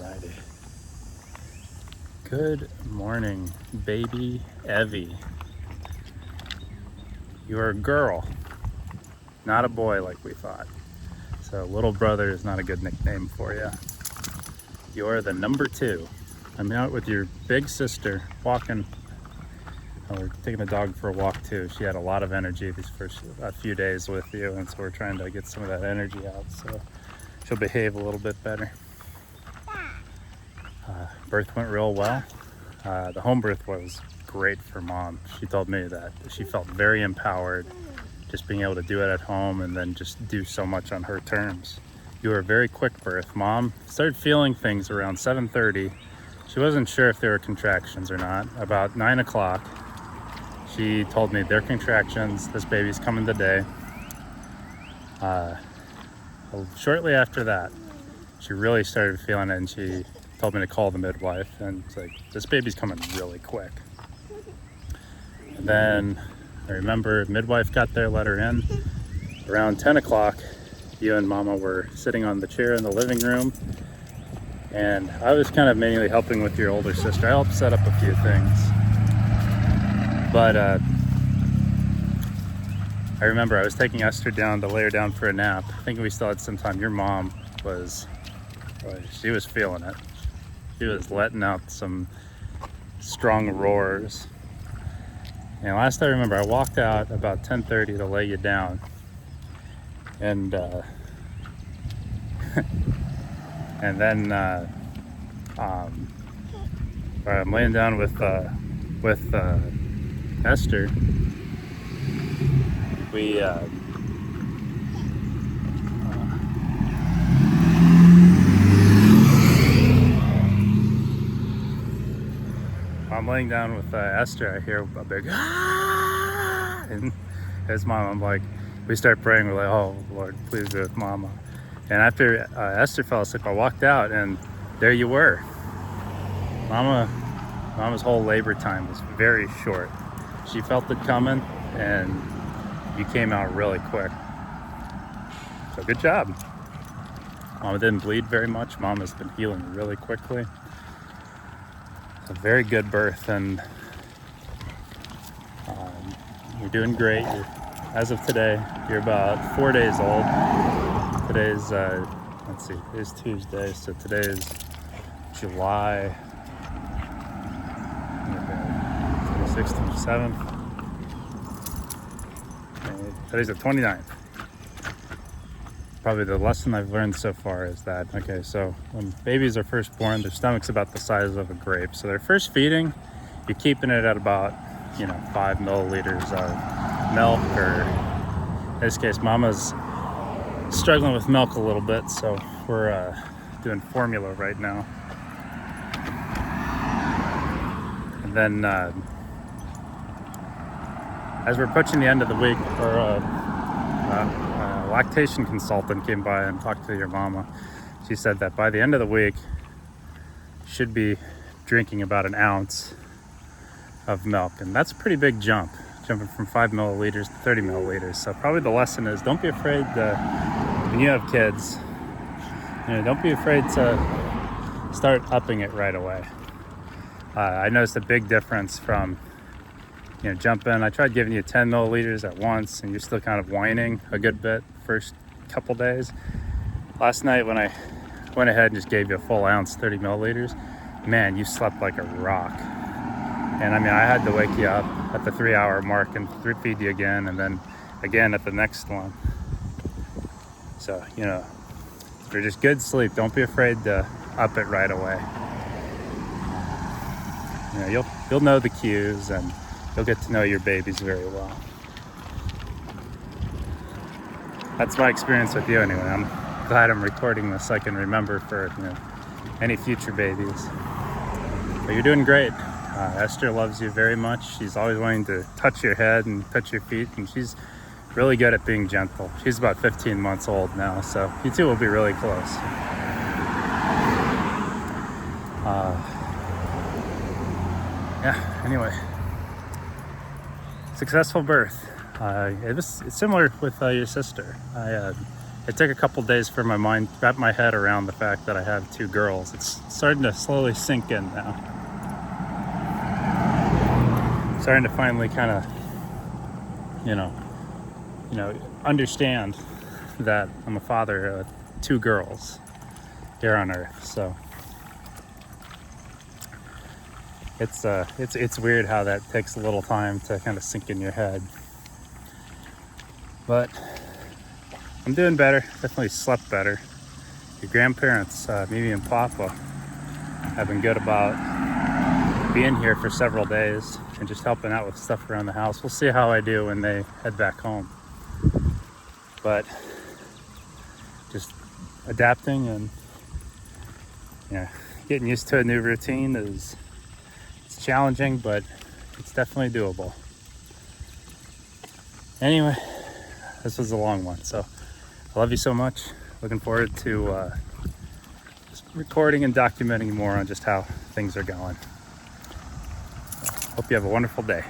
Alrighty. Good morning, baby Evie. You're a girl, not a boy like we thought. So little brother is not a good nickname for you. You're the number 2. I'm out with your big sister walking. We're taking the dog for a walk too. She had a lot of energy these first few days with you, and so we're trying to get some of that energy out so she'll behave a little bit better. Birth went real well. The home birth was great for Mom. She told me that she felt very empowered just being able to do it at home and then just do so much on her terms. You were a very quick birth. Mom started feeling things around 7:30. She wasn't sure if there were contractions or not. About 9 o'clock, she told me they're contractions. This baby's coming today. Shortly after that, she really started feeling it, and she told me to call the midwife, and it's like, this baby's coming really quick. And then I remember midwife got there, let her in. Around 10 o'clock, you and Mama were sitting on the chair in the living room, and I was kind of mainly helping with your older sister. I helped set up a few things. But I remember I was taking Esther down to lay her down for a nap, thinking we still had some time. Your mom she was feeling it. She was letting out some strong roars. And last I remember, I walked out about 10:30 to lay you down. And and then I'm laying down with Esther. I'm laying down with Esther. I hear a big ah! And his mom, I'm like, we start praying. We're like, oh Lord, please be with Mama. And after Esther fell asleep, I walked out, and there you were. Mama's whole labor time was very short. She felt it coming, and you came out really quick. So good job. Mama didn't bleed very much. Mama's been healing really quickly. A very good birth, and you're doing great. As of today, you're about 4 days old. Today's, let's see, today's Tuesday, so today is July 6th or 7th. Today's the 29th. Probably the lesson I've learned so far is that, okay, so when babies are first born, their stomach's about the size of a grape. So their first feeding, you're keeping it at about, 5 milliliters of milk, or in this case, Mama's struggling with milk a little bit, so we're doing formula right now. And then as we're approaching the end of the week, lactation consultant came by and talked to your Mama. She said that by the end of the week, you should be drinking about an ounce of milk, and that's a pretty big jump, jumping from 5 milliliters to 30 milliliters. So probably the lesson is, don't be afraid when you have kids, don't be afraid to start upping it right away. I noticed a big difference from jump in. I tried giving you 10 milliliters at once, and you're still kind of whining a good bit first couple days. Last night when I went ahead and just gave you a full ounce, 30 milliliters, man, you slept like a rock. And I had to wake you up at the 3-hour mark and feed you again, and then again at the next one. So, for just good sleep, don't be afraid to up it right away. You'll know the cues, and you'll get to know your babies very well. That's my experience with you anyway. I'm glad I'm recording this so I can remember for any future babies. But you're doing great. Esther loves you very much. She's always wanting to touch your head and touch your feet, and she's really good at being gentle. She's about 15 months old now, so you two will be really close. Anyway, successful birth. It's similar with your sister. it took a couple days for my mind to wrap my head around the fact that I have 2 girls. It's starting to slowly sink in now. Starting to finally kind of, you know, understand that I'm a father of 2 girls here on Earth. So it's weird how that takes a little time to kind of sink in your head. But I'm doing better. Definitely slept better. Your grandparents, Mimi and Papa, have been good about being here for several days and just helping out with stuff around the house. We'll see how I do when they head back home. But just adapting and getting used to a new routine it's challenging, but it's definitely doable. Anyway, this was a long one, so I love you so much. Looking forward to just recording and documenting more on just how things are going. Hope you have a wonderful day.